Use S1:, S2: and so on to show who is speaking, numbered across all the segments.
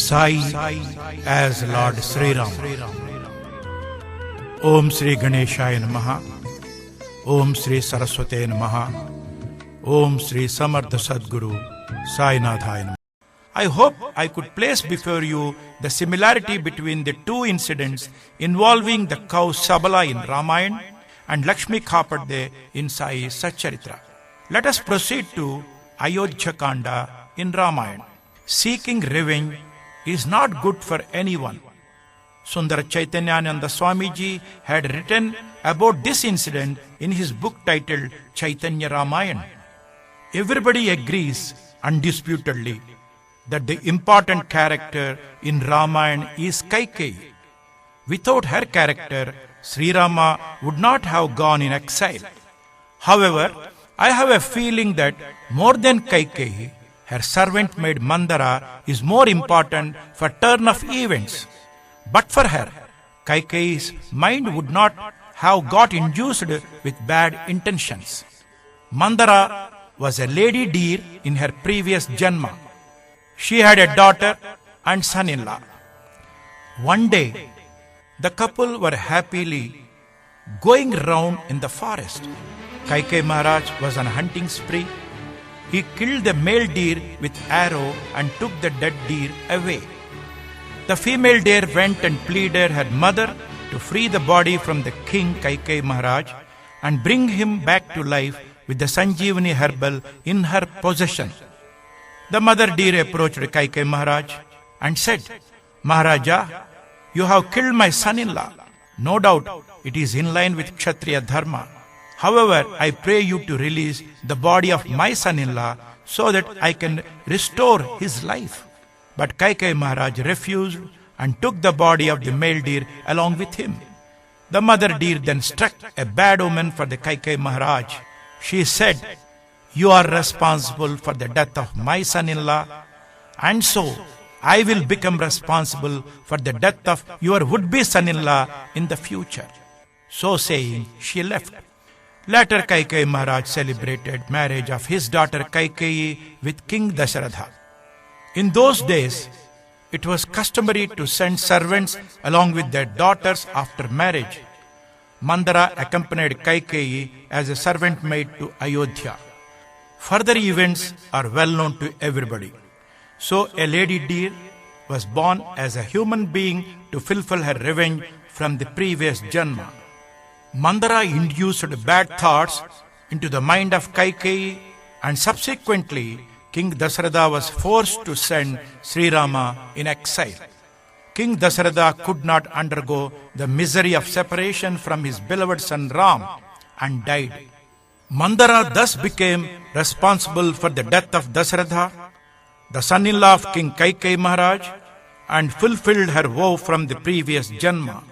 S1: Sai as Lord Sri Ram. Om Sri Ganeshaya Namaha. Om Sri Saraswate Namaha. Om Sri Samartha Sadguru Sai Nathaya Namaha. I hope I could place before you the similarity between the two incidents involving the cow Sabala in Ramayana and Lakshmi Khapadde in Sai Satcharitra. Let us proceed to Ayodhya Kanda in Ramayana. Seeking revenge is not good for anyone. Sundara Chaitanyananda Swamiji had written about this incident in his book titled Chaitanya Ramayana. Everybody agrees undisputedly that the important character in Ramayana is Kaikeyi. Without her character, Sri Rama would not have gone in exile. However, I have a feeling that more than Kaikeyi, her servant maid Mandara is more important for turn of events. But for her, Kaikeyi's mind would not have got induced with bad intentions. Mandara was a lady deer in her previous Janma. She had a daughter and son-in-law. One day, the couple were happily going round in the forest. Kaikeyi Maharaj was on a hunting spree. He killed the male deer with arrow and took the dead deer away. The female deer went and pleaded her mother to free the body from the king Kaikeyi Maharaj and bring him back to life with the Sanjeevani herbal in her possession. The mother deer approached Kaikeyi Maharaj and said, "Maharaja, you have killed my son-in-law. No doubt it is in line with Kshatriya Dharma. However, I pray you to release the body of my son-in-law so that I can restore his life." But Kaikeyi Maharaj refused and took the body of the male deer along with him. The mother deer then struck a bad omen for the Kaikeyi Maharaj. She said, "You are responsible for the death of my son-in-law, and so I will become responsible for the death of your would-be son-in-law in the future." So saying, she left. Later, Kaikeyi Maharaj celebrated marriage of his daughter Kaikeyi with King Dasharatha. In those days, it was customary to send servants along with their daughters after marriage. Mandara accompanied Kaikeyi as a servant maid to Ayodhya. Further events are well known to everybody. So a lady deer was born as a human being to fulfill her revenge from the previous Janma. Mandara induced bad thoughts into the mind of Kaikeyi, and subsequently King Dasharatha was forced to send Sri Rama in exile. King Dasharatha could not undergo the misery of separation from his beloved son Ram and died. Mandara thus became responsible for the death of Dasharatha, the son-in-law of King Kaikeyi Maharaj, and fulfilled her vow from the previous Janma.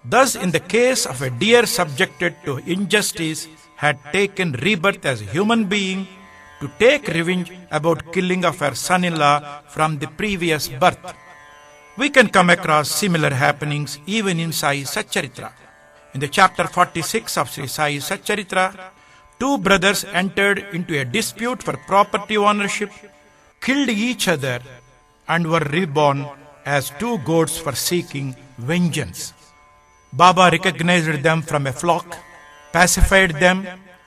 S1: Thus, in the case of a deer subjected to injustice, had taken rebirth as a human being to take revenge about killing of her son-in-law from the previous birth. We can come across similar happenings even in Sai Satcharitra. In the chapter 46 of Sri Sai Satcharitra, two brothers entered into a dispute for property ownership, killed each other, and were reborn as two goats for seeking vengeance. Baba recognized them from a flock, pacified them,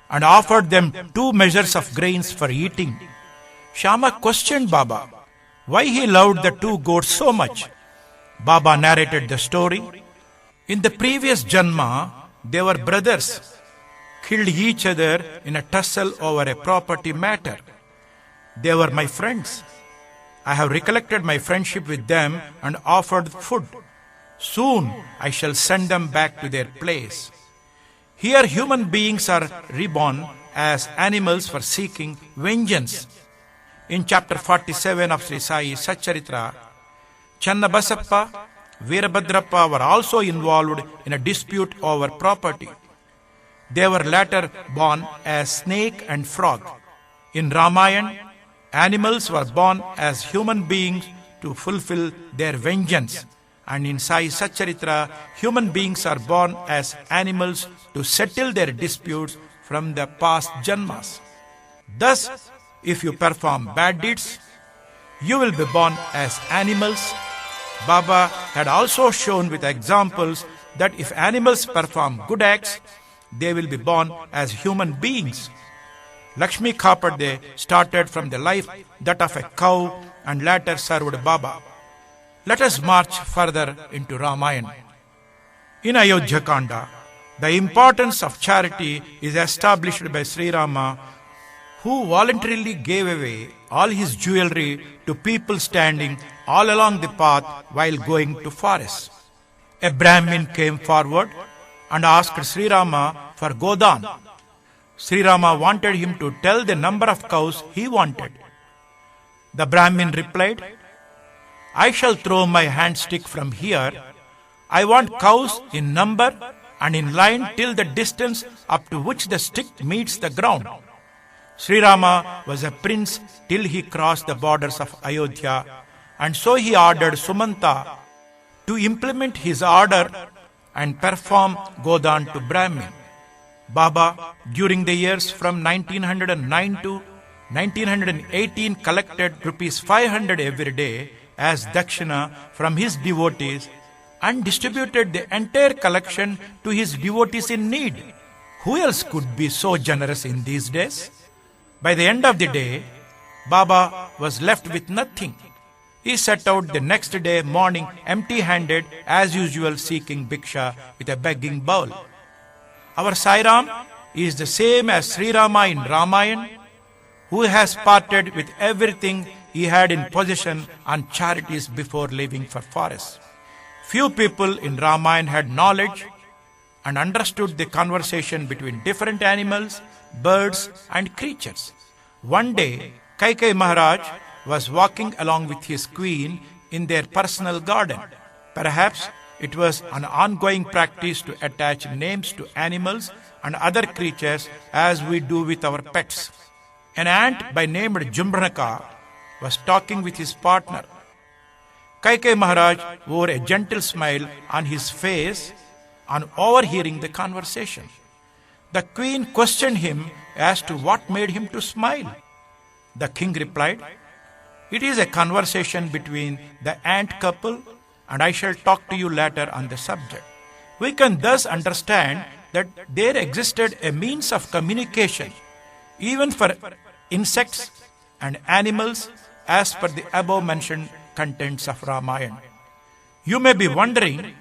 S1: and offered them 2 measures of grains for eating. Shama questioned Baba why he loved the 2 goats so much. Baba narrated the story. In the previous Janma, they were brothers, killed each other in a tussle over a property matter. They were my friends. I have recollected my friendship with them and offered food. Soon I shall send them back to their place. Here human beings are reborn as animals for seeking vengeance. In chapter 47 of Sri Sai Satcharitra, Channabasappa, Veerabhadrappa were also involved in a dispute over property. They were later born as snake and frog. In Ramayana, animals were born as human beings to fulfill their vengeance. And in Sai Satcharitra, human beings are born as animals to settle their disputes from the past Janmas. Thus, if you perform bad deeds, you will be born as animals Baba had also shown with examples that if animals perform good acts, they will be born as human beings. Lakshmi Khapade started from the life that of a cow and later served Baba. Let us march further into Ramayana. In Ayodhya Kanda, the importance of charity is established by Sri Rama, who voluntarily gave away all his jewelry to people standing all along the path while going to forest. A Brahmin came forward and asked Sri Rama for Godan. Sri Rama wanted him to tell the number of cows he wanted. The Brahmin replied, I shall throw my hand stick from here. I want cows in number and in line till the distance up to which the stick meets the ground. Sri Rama was a prince till he crossed the borders of Ayodhya, and so he ordered Sumanta to implement his order and perform Godan to Brahmin. Baba, during the years from 1909 to 1918, collected rupees 500 every day as dakshina from his devotees and distributed the entire collection to his devotees in need. Who else could be so generous in these days? By the end of the day, Baba was left with nothing. He set out the next day morning empty-handed as usual, seeking bhiksha with a begging bowl. Our Sai Ram is the same as Sri Rama in Ramayana, who has parted with everything he had in possession on charities before leaving for forest. Few people in Ramayana had knowledge and understood the conversation between different animals, birds and creatures. One day, Kaikeyi Maharaj was walking along with his queen in their personal garden. Perhaps it was an ongoing practice to attach names to animals and other creatures as we do with our pets. An ant by name Jumbranaka was talking with his partner. Kaikeyi Maharaj wore a gentle smile on his face on overhearing the conversation. The queen questioned him as to what made him to smile. The king replied, It is a conversation between the ant couple, and I shall talk to you later on the subject. We can thus understand that there existed a means of communication even for insects and animals as per the above mentioned contents of Ramayana. You may be wondering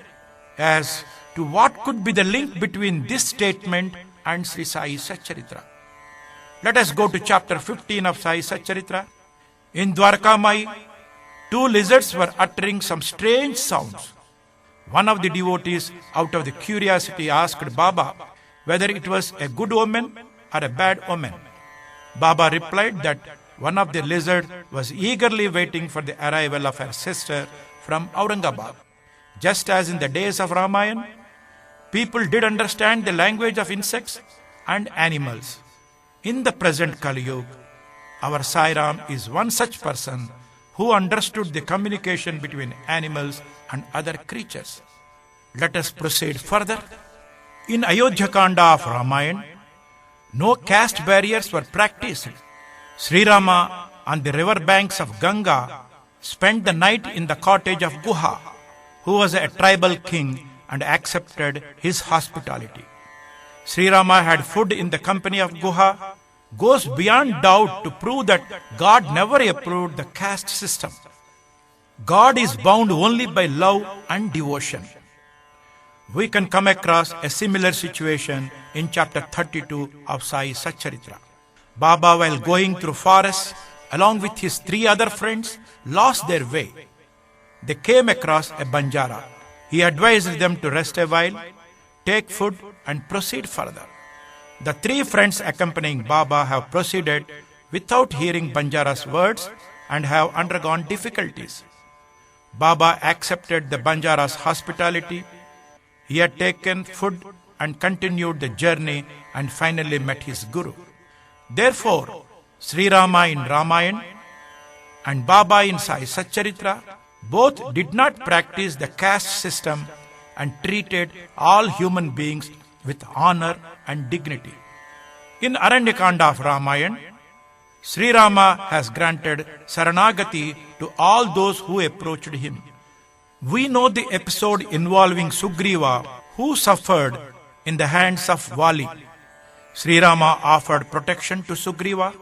S1: as to what could be the link between this statement and Sri Sai Satcharitra. Let us go to chapter 15 of Sai Satcharitra. In Dwarkamai, two lizards were uttering some strange sounds. One of the devotees, out of the curiosity, asked Baba whether it was a good omen or a bad omen. Baba replied that one of the lizards was eagerly waiting for the arrival of her sister from Aurangabad. Just as in the days of Ramayana, people did understand the language of insects and animals. In the present Kali Yuga, our Sai Ram is one such person who understood the communication between animals and other creatures. Let us proceed further. In Ayodhya Kanda of Ramayana, no caste barriers were practiced. Sri Rama, on the river banks of Ganga, spent the night in the cottage of Guha, who was a tribal king and accepted his hospitality. Sri Rama had food in the company of Guha, goes beyond doubt to prove that God never approved the caste system. God is bound only by love and devotion. We can come across a similar situation in chapter 32 of Sai Satcharitra. Baba, while going through forests along with his three other friends, lost their way. They came across a Banjara. He advised them to rest a while, take food and proceed further. The three friends accompanying Baba have proceeded without hearing Banjara's words and have undergone difficulties. Baba accepted the Banjara's hospitality. He had taken food and continued the journey and finally met his Guru. Therefore, Sri Rama in Ramayana and Baba in Sai Satcharitra both did not practice the caste system and treated all human beings with honor and dignity. In Aranyakanda of Ramayana, Sri Rama has granted Saranagati to all those who approached him. We know the episode involving Sugriva, who suffered in the hands of Vali. Sri Rama offered protection to Sugriva.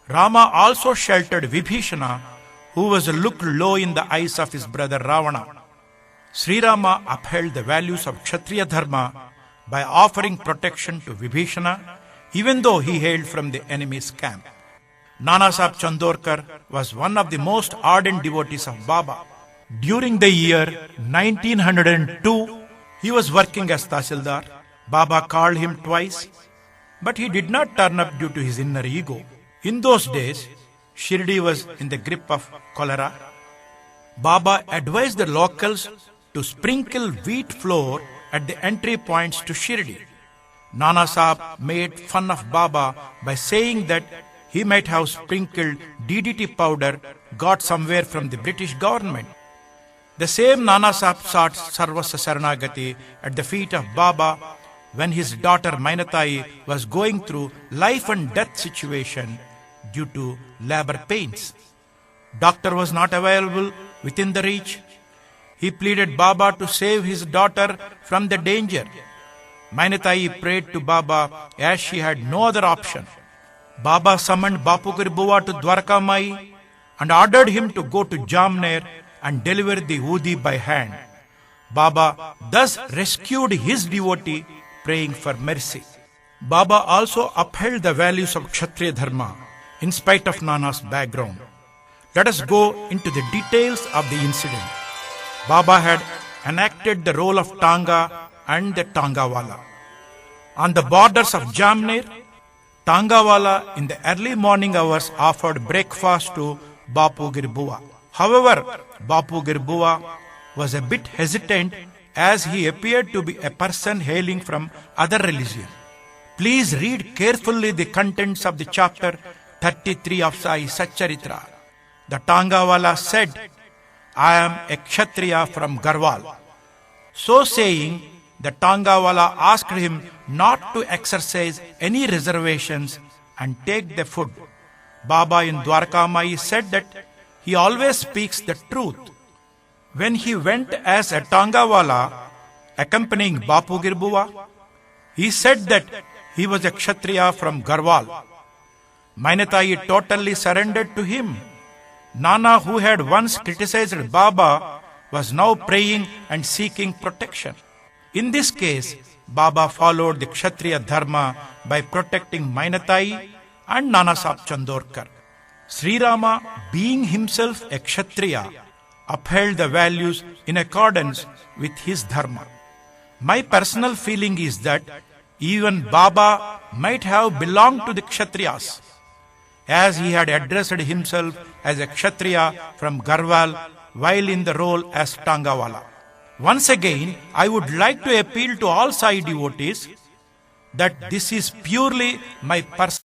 S1: Rama also sheltered Vibhishana, who was looked low in the eyes of his brother Ravana. Sri Rama upheld the values of Kshatriya Dharma by offering protection to Vibhishana, even though he hailed from the enemy's camp. Nanasaheb Chandorkar was one of the most ardent devotees of Baba. During the year 1902, he was working as Tahsildar. Baba called him twice, but he did not turn up due to his inner ego. In those days, Shirdi was in the grip of cholera. Baba advised the locals to sprinkle wheat flour at the entry points to Shirdi. Nanasaheb made fun of Baba by saying that he might have sprinkled DDT powder got somewhere from the British government. The same Nanasaheb sought Sarvasya Saranagati at the feet of Baba when his daughter Mainatai was going through life and death situation due to labor pains. Doctor was not available within the reach. He pleaded Baba to save his daughter from the danger. Mainatai prayed to Baba as she had no other option. Baba summoned Bapugir Buva to Dwarka Mai and ordered him to go to Jamner and deliver the Udi by hand. Baba thus rescued his devotee, praying for mercy. Baba also upheld the values of Kshatriya Dharma in spite of Nana's background. Let us go into the details of the incident. Baba had enacted the role of Tanga and the Tangawala. On the borders of Jamner, Tangawala in the early morning hours offered breakfast to Bapugir Buva. However, Bapugir Buva was a bit hesitant as he appeared to be a person hailing from other religion. Please read carefully the contents of the chapter 33 of Sai Satcharitra. The Tangawala said, "I am a Kshatriya from Garhwal." So saying, the Tangawala asked him not to exercise any reservations and take the food. Baba in Dwarka Mai said that he always speaks the truth. When he went as a Tangawala accompanying Bapugir Buva, he said that he was a Kshatriya from Garhwal. Mainatai totally surrendered to him. Nana, who had once criticized Baba, was now praying and seeking protection. In this case, Baba followed the Kshatriya Dharma by protecting Mainatai and Nanasaheb Chandorkar. Sri Rama, being himself a Kshatriya, upheld the values in accordance with his Dharma. My personal feeling is that even Baba might have belonged to the Kshatriyas, as he had addressed himself as a Kshatriya from Garhwal while in the role as Tangawala. Once again, I would like to appeal to all Sai devotees that this is purely my personal